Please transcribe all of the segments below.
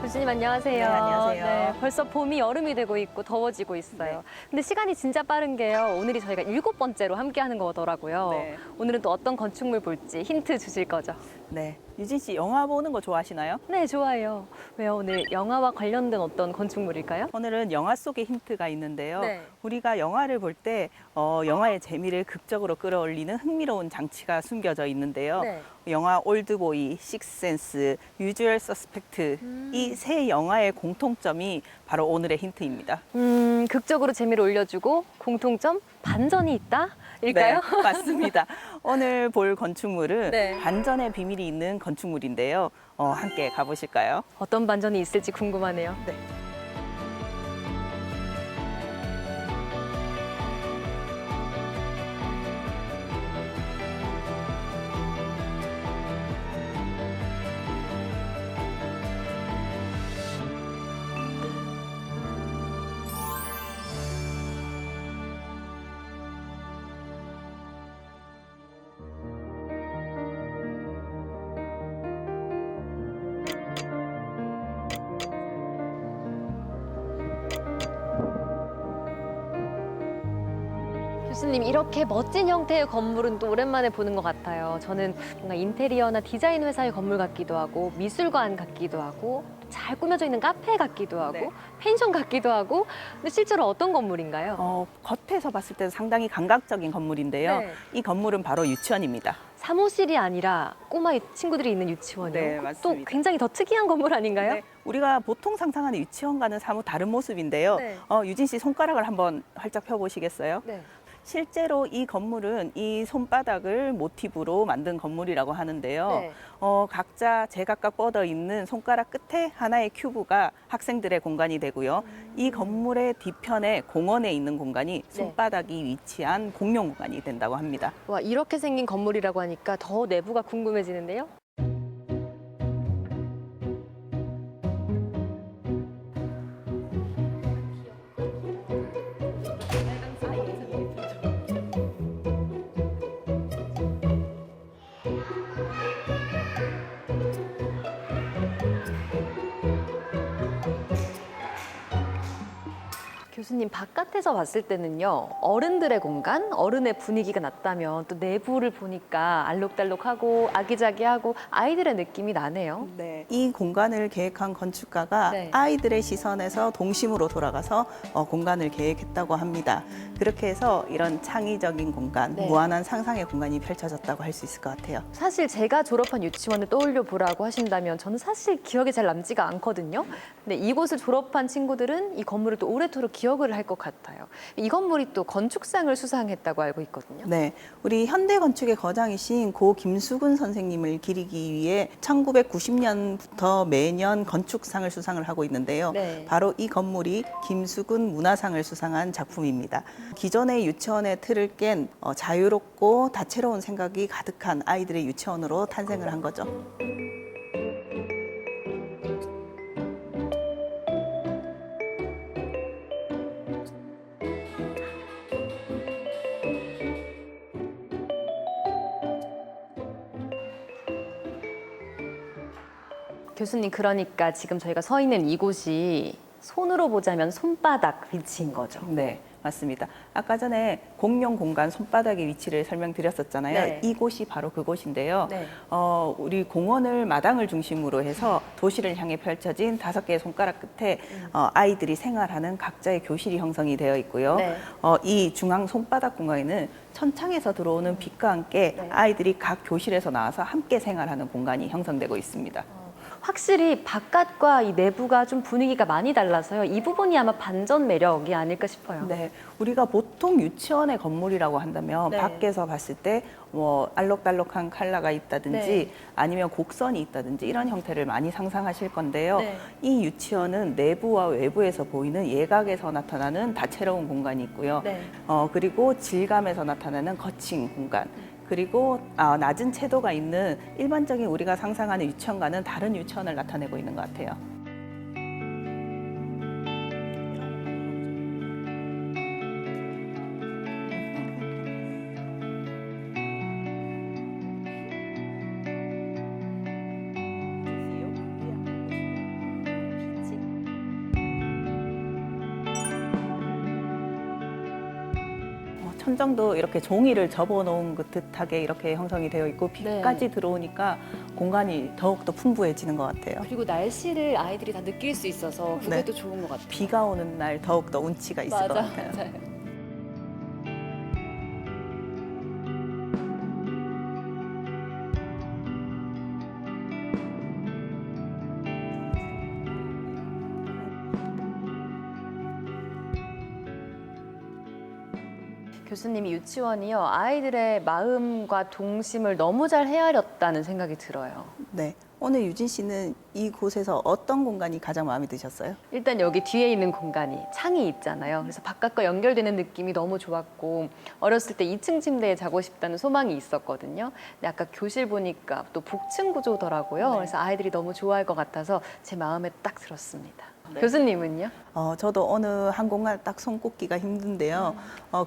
교수님 안녕하세요. 네, 안녕하세요. 네, 벌써 봄이 여름이 되고 있고 더워지고 있어요. 네. 근데 시간이 진짜 빠른 게요. 오늘이 저희가 7번째로 함께하는 거더라고요. 네. 오늘은 또 어떤 건축물 볼지 힌트 주실 거죠? 네. 유진 씨 영화 보는 거 좋아하시나요? 네, 좋아요. 왜요? 오늘 영화와 관련된 어떤 건축물일까요? 오늘은 영화 속에 힌트가 있는데요. 네. 우리가 영화를 볼 때 영화의 재미를 극적으로 끌어올리는 흥미로운 장치가 숨겨져 있는데요. 네. 영화 올드보이, 식스센스, 유주얼 서스펙트 이 세 영화의 공통점이 바로 오늘의 힌트입니다. 극적으로 재미를 올려주고 공통점 반전이 있다? 일까요? 네, 맞습니다. 오늘 볼 건축물은 네. 반전의 비밀이 있는 건축물인데요. 함께 가보실까요? 어떤 반전이 있을지 궁금하네요. 네. 교수님, 이렇게 멋진 형태의 건물은 또 오랜만에 보는 것 같아요. 저는 뭔가 인테리어나 디자인 회사의 건물 같기도 하고 미술관 같기도 하고 잘 꾸며져 있는 카페 같기도 하고 네. 펜션 같기도 하고 근데 실제로 어떤 건물인가요? 겉에서 봤을 때는 상당히 감각적인 건물인데요. 네. 이 건물은 바로 유치원입니다. 사무실이 아니라 꼬마 친구들이 있는 유치원이요? 네, 또 맞습니다. 굉장히 더 특이한 건물 아닌가요? 네, 우리가 보통 상상하는 유치원과는 사뭇 다른 모습인데요. 네. 유진 씨 손가락을 한번 활짝 펴보시겠어요? 네. 실제로 이 건물은 이 손바닥을 모티브로 만든 건물이라고 하는데요. 네. 각자 제각각 뻗어 있는 손가락 끝에 하나의 큐브가 학생들의 공간이 되고요. 이 건물의 뒤편에 공원에 있는 공간이 손바닥이 위치한 공용 공간이 된다고 합니다. 와, 이렇게 생긴 건물이라고 하니까 더 내부가 궁금해지는데요? 교수님, 바깥에서 봤을 때는요, 어른들의 공간, 어른의 분위기가 났다면 또 내부를 보니까 알록달록하고 아기자기하고 아이들의 느낌이 나네요. 네, 이 공간을 계획한 건축가가 네. 아이들의 시선에서 동심으로 돌아가서 공간을 계획했다고 합니다. 그렇게 해서 이런 창의적인 공간, 네. 무한한 상상의 공간이 펼쳐졌다고 할 수 있을 것 같아요. 사실 제가 졸업한 유치원을 떠올려 보라고 하신다면 저는 사실 기억에 잘 남지가 않거든요. 근데 이곳을 졸업한 친구들은 이 건물을 또 오래도록 기억을 할 것 같아요. 이 건물이 또 건축상을 수상했다고 알고 있거든요. 네, 우리 현대 건축의 거장이신 고 김수근 선생님을 기리기 위해 1990년부터 매년 건축상을 수상을 하고 있는데요. 네. 바로 이 건물이 김수근 문화상을 수상한 작품입니다. 기존의 유치원의 틀을 깬 자유롭고 다채로운 생각이 가득한 아이들의 유치원으로 탄생을 한 거죠. 교수님, 그러니까 지금 저희가 서 있는 이곳이 손으로 보자면 손바닥 위치인 거죠. 네, 맞습니다. 아까 전에 공용 공간 손바닥의 위치를 설명드렸었잖아요. 네. 이곳이 바로 그곳인데요. 네. 우리 공원을 마당을 중심으로 해서 도시를 향해 펼쳐진 5개의 손가락 끝에 아이들이 생활하는 각자의 교실이 형성이 되어 있고요. 네. 이 중앙 손바닥 공간에는 천창에서 들어오는 빛과 함께 네. 아이들이 각 교실에서 나와서 함께 생활하는 공간이 형성되고 있습니다. 확실히 바깥과 이 내부가 좀 분위기가 많이 달라서요. 이 부분이 아마 반전 매력이 아닐까 싶어요. 네, 우리가 보통 유치원의 건물이라고 한다면 네. 밖에서 봤을 때 뭐 알록달록한 컬러가 있다든지 네. 아니면 곡선이 있다든지 이런 형태를 많이 상상하실 건데요. 네. 이 유치원은 내부와 외부에서 보이는 예각에서 나타나는 다채로운 공간이 있고요. 네. 그리고 질감에서 나타나는 거친 공간. 그리고 낮은 채도가 있는 일반적인 우리가 상상하는 유치원과는 다른 유치원을 나타내고 있는 것 같아요. 천정도 이렇게 종이를 접어놓은 듯하게 이렇게 형성이 되어 있고 빛까지 들어오니까 공간이 더욱더 풍부해지는 것 같아요. 그리고 날씨를 아이들이 다 느낄 수 있어서 그게 네. 또 좋은 것 같아요. 비가 오는 날 더욱더 운치가 있을 것 같아요. 맞아요. 교수님이 유치원이요, 아이들의 마음과 동심을 너무 잘 헤아렸다는 생각이 들어요. 네. 오늘 유진 씨는 이곳에서 어떤 공간이 가장 마음에 드셨어요? 일단 여기 뒤에 있는 공간이 창이 있잖아요. 그래서 바깥과 연결되는 느낌이 너무 좋았고, 어렸을 때 2층 침대에 자고 싶다는 소망이 있었거든요. 근데 아까 교실 보니까 또 복층 구조더라고요. 네. 그래서 아이들이 너무 좋아할 것 같아서 제 마음에 딱 들었습니다. 네. 교수님은요? 저도 어느 한 공간 딱 손꼽기가 힘든데요.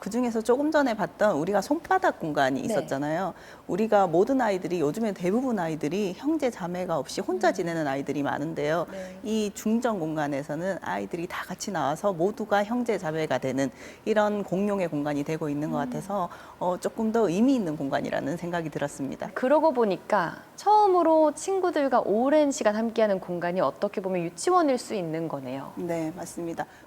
그중에서 조금 전에 봤던 우리가 손바닥 공간이 있었잖아요. 우리가 모든 아이들이, 요즘에 대부분 아이들이 형제 자매가 없이 혼자 지내는 아이들이 많은데요. 이 중정 공간에서는 아이들이 다 같이 나와서 모두가 형제 자매가 되는 이런 공용의 공간이 되고 있는 것 같아서 조금 더 의미 있는 공간이라는 생각이 들었습니다. 그러고 보니까 처음으로 친구들과 오랜 시간 함께하는 공간이 어떻게 보면 유치원일 수 있는 거네요. 네, 맞습니다.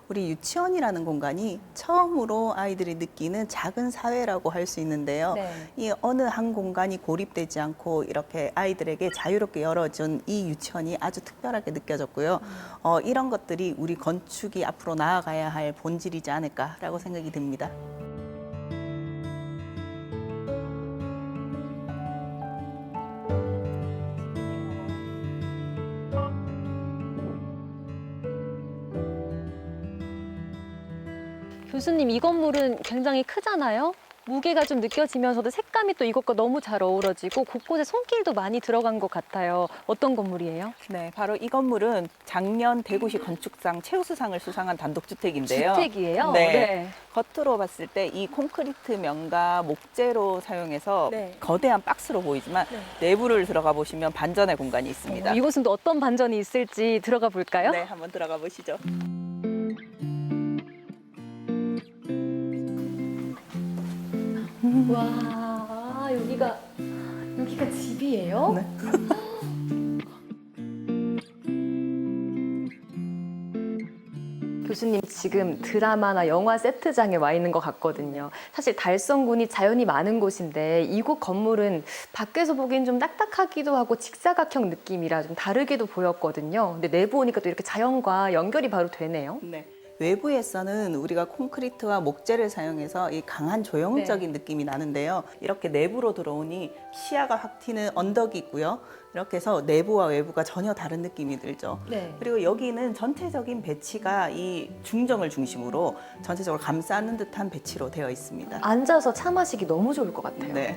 우리 유치원이라는 공간이 처음으로 아이들이 느끼는 작은 사회라고 할 수 있는데요. 네. 이 어느 한 공간이 고립되지 않고 이렇게 아이들에게 자유롭게 열어준 이 유치원이 아주 특별하게 느껴졌고요. 이런 것들이 우리 건축이 앞으로 나아가야 할 본질이지 않을까라고 생각이 듭니다. 교수님, 이 건물은 굉장히 크잖아요. 무게가 좀 느껴지면서도 색감이 또 이것과 너무 잘 어우러지고 곳곳에 손길도 많이 들어간 것 같아요. 어떤 건물이에요? 네, 바로 이 건물은 작년 대구시 건축상 최우수상을 수상한 단독주택인데요. 주택이에요? 네. 겉으로 봤을 때 이 콘크리트 면과 목재로 사용해서 네. 거대한 박스로 보이지만 내부를 들어가 보시면 반전의 공간이 있습니다. 이곳은 또 어떤 반전이 있을지 들어가 볼까요? 네, 한번 들어가 보시죠. 와, 여기가 집이에요? 네. 교수님, 지금 드라마나 영화 세트장에 와 있는 것 같거든요. 사실 달성군이 자연이 많은 곳인데 이곳 건물은 밖에서 보기엔 좀 딱딱하기도 하고 직사각형 느낌이라 좀 다르게도 보였거든요. 근데 내부 오니까 또 이렇게 자연과 연결이 바로 되네요. 네. 외부에서는 우리가 콘크리트와 목재를 사용해서 이 강한 조형적인 느낌이 나는데요. 이렇게 내부로 들어오니 시야가 확 튀는 언덕이 있고요. 이렇게 해서 내부와 외부가 전혀 다른 느낌이 들죠. 네. 그리고 여기는 전체적인 배치가 이 중정을 중심으로 전체적으로 감싸는 듯한 배치로 되어 있습니다. 앉아서 차 마시기 너무 좋을 것 같아요. 네.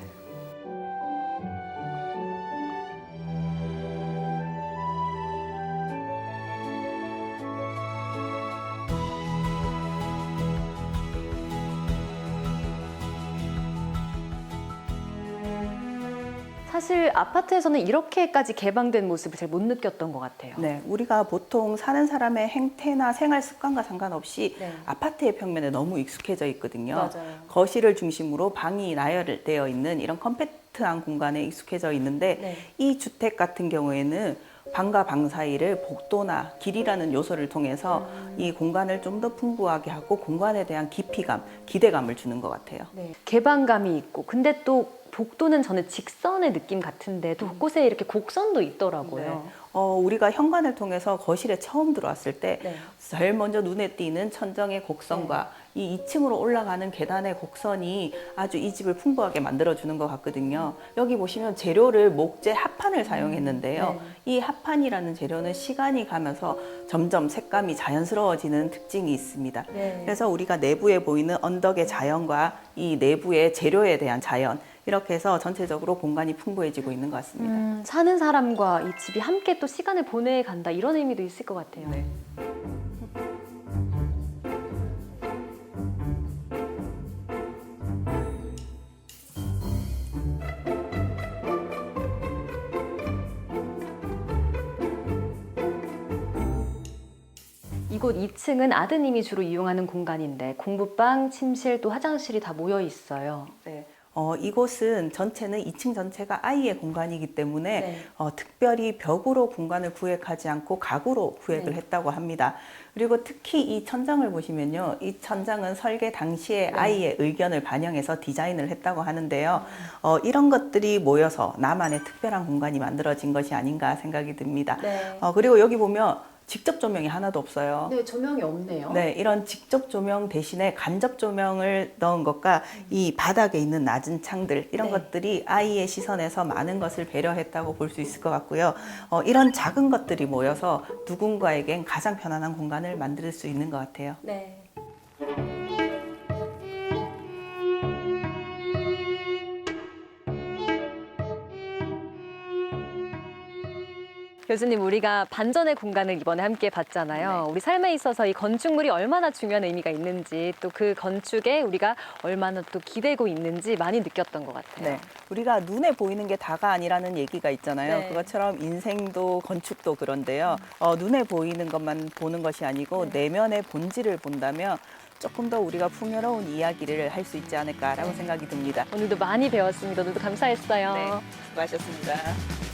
사실 아파트에서는 이렇게까지 개방된 모습을 잘 못 느꼈던 것 같아요. 네, 우리가 보통 사는 사람의 행태나 생활 습관과 상관없이 네. 아파트의 평면에 너무 익숙해져 있거든요. 맞아요. 거실을 중심으로 방이 나열되어 있는 이런 컴팩트한 공간에 익숙해져 있는데 네. 이 주택 같은 경우에는 방과 방 사이를 복도나 길이라는 요소를 통해서 이 공간을 좀 더 풍부하게 하고 공간에 대한 깊이감, 기대감을 주는 것 같아요. 네. 개방감이 있고, 근데 또 복도는 저는 직선의 느낌 같은데 또 곳곳에 이렇게 곡선도 있더라고요. 네. 우리가 현관을 통해서 거실에 처음 들어왔을 때 네. 제일 먼저 눈에 띄는 천정의 곡선과 이 2층으로 올라가는 계단의 곡선이 아주 이 집을 풍부하게 만들어주는 것 같거든요. 여기 보시면 재료를 목재 합판을 사용했는데요. 이 합판이라는 재료는 시간이 가면서 점점 색감이 자연스러워지는 특징이 있습니다. 네. 그래서 우리가 내부에 보이는 언덕의 자연과 이 내부의 재료에 대한 자연, 이렇게 해서 전체적으로 공간이 풍부해지고 있는 것 같습니다. 사는 사람과 이 집이 함께 또 시간을 보내간다, 이런 의미도 있을 것 같아요. 네. 이곳 2층은 아드님이 주로 이용하는 공간인데 공부방, 침실, 또 화장실이 다 모여 있어요. 네. 이곳은 전체는 2층 전체가 아이의 공간이기 때문에 네. 특별히 벽으로 공간을 구획하지 않고 가구로 구획을 네. 했다고 합니다. 그리고 특히 이 천장을 보시면요. 이 천장은 설계 당시에 아이의 의견을 반영해서 디자인을 했다고 하는데요. 이런 것들이 모여서 나만의 특별한 공간이 만들어진 것이 아닌가 생각이 듭니다. 네. 그리고 여기 보면 직접 조명이 하나도 없어요. 네, 조명이 없네요. 네, 이런 직접 조명 대신에 간접 조명을 넣은 것과 이 바닥에 있는 낮은 창들 이런 네. 것들이 아이의 시선에서 많은 것을 배려했다고 볼 수 있을 것 같고요. 이런 작은 것들이 모여서 누군가에겐 가장 편안한 공간을 만들 수 있는 것 같아요. 네. 교수님, 우리가 반전의 공간을 이번에 함께 봤잖아요. 네. 우리 삶에 있어서 이 건축물이 얼마나 중요한 의미가 있는지, 또 그 건축에 우리가 얼마나 또 기대고 있는지 많이 느꼈던 것 같아요. 네, 우리가 눈에 보이는 게 다가 아니라는 얘기가 있잖아요. 네. 그것처럼 인생도 건축도 그런데요. 눈에 보이는 것만 보는 것이 아니고 네. 내면의 본질을 본다면 조금 더 우리가 풍요로운 이야기를 할 수 있지 않을까라고 생각이 듭니다. 오늘도 많이 배웠습니다. 오늘도 감사했어요. 네, 수고하셨습니다.